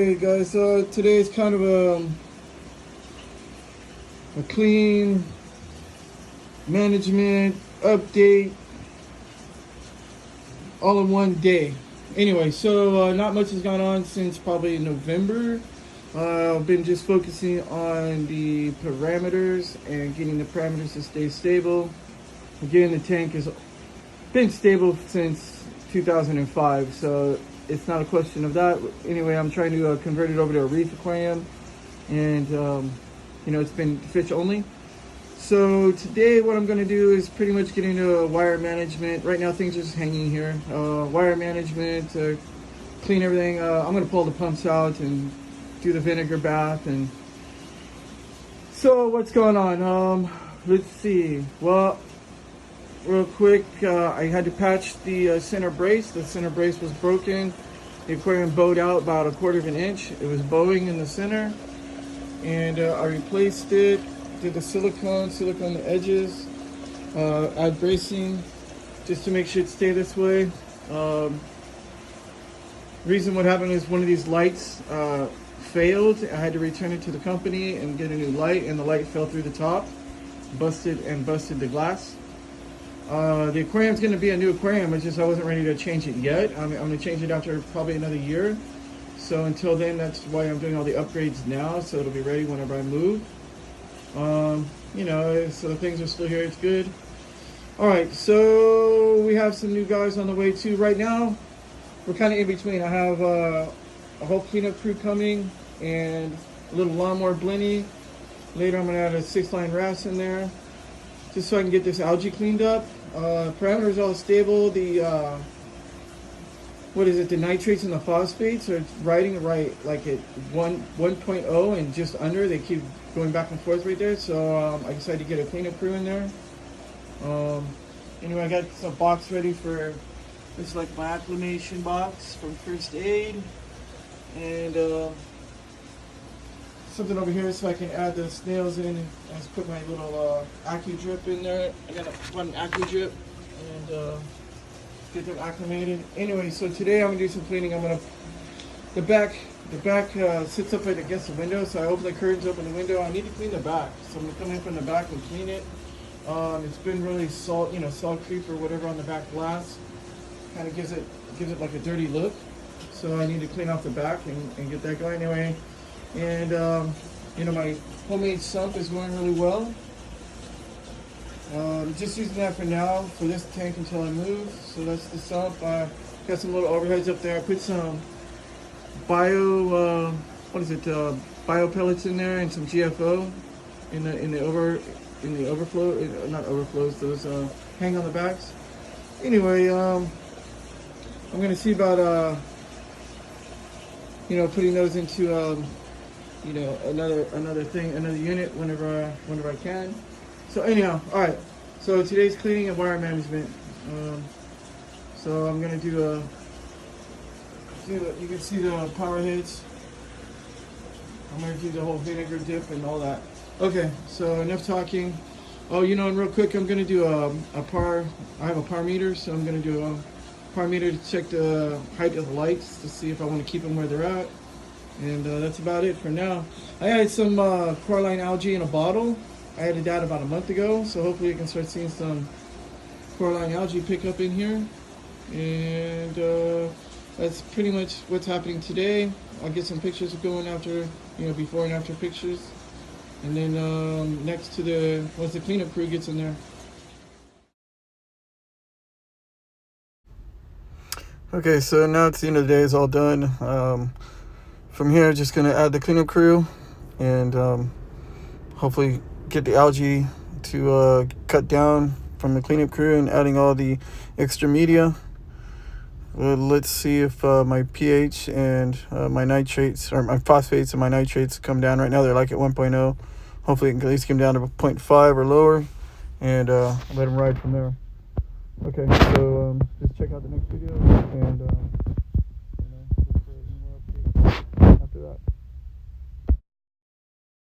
Hey guys, today is kind of a clean management update all in one day. Anyway, not much has gone on since probably November. I've been just focusing on the parameters and getting the parameters to stay stable. Again, the tank has been stable since 2005, so it's not a question of that. Anyway, I'm trying to convert it over to a Reef aquarium, and it's been fish only. So today what I'm going to do is pretty much get into wire management. Right now things are just hanging here. Wire management, clean everything. I'm going to pull the pumps out and do the vinegar bath. And so what's going on? Let's see. Well, real quick, I had to patch the center brace. The center brace was broken. The aquarium bowed out about 1/4 of an inch. It was bowing in the center, and I replaced it. Did the silicone the edges, add bracing just to make sure it stay this way. Reason what happened is one of these lights failed. I had to return it to the company and get a new light, and the light fell through the top, busted the glass. The aquarium's going to be a new aquarium. It's just I wasn't ready to change it yet. I'm going to change it after probably another year. So until then, that's why I'm doing all the upgrades now, so it'll be ready whenever I move. So things are still here. It's good. All right, so we have some new guys on the way too. Right now, we're kind of in between. I have a whole cleanup crew coming and a little lawnmower blinny. Later, I'm going to add a 6-line wrasse in there, just so I can get this algae cleaned up. Parameters all stable. The the nitrates and the phosphates are riding right like at 1.0 and just under. They keep going back and forth right there. So I decided to get a cleanup crew in there. Anyway, I got some box ready for this, like my acclimation box from First Aid, and something over here so I can add the snails in. I just put my little AccuDrip in there. I got one AccuDrip and get them acclimated. Anyway, so today I'm gonna do some cleaning. The back sits up against the window, so I open the curtains, open the window. I need to clean the back, so I'm gonna come in from the back and clean it. It's been really salt creep or whatever on the back glass. Kind of gives it like a dirty look. So I need to clean off the back and get that going anyway. And my homemade sump is going really well. Just using that for now for this tank until I move. So that's the sump. Got some little overheads up there. I put some bio pellets in there and some GFO in the overflow, not overflows, those hang on the backs. Anyway, I'm gonna see about putting those into another unit whenever I can. So anyhow, all right. So today's cleaning and wire management. So I'm gonna do you can see the power heads. I'm gonna do the whole vinegar dip and all that. Okay, so enough talking. Oh, and real quick, I'm gonna do a par. I have a par meter, so I'm gonna do a par meter to check the height of the lights to see if I want to keep them where they're at. And that's about it for now. I had some coralline algae in a bottle. I added that about a month ago, so hopefully you can start seeing some coralline algae pick up in here. And that's pretty much what's happening today. I'll get some pictures going after, before and after pictures. And then next to once the cleanup crew gets in there. Okay, so now it's the end of the day. It's all done. From here, just gonna add the cleanup crew and hopefully get the algae to cut down from the cleanup crew and adding all the extra media. Let's see if my pH and my nitrates, or my phosphates and my nitrates come down. Right now they're like at 1.0. Hopefully it can at least come down to 0.5 or lower, and let them ride from there. Okay, so just check out the next video, and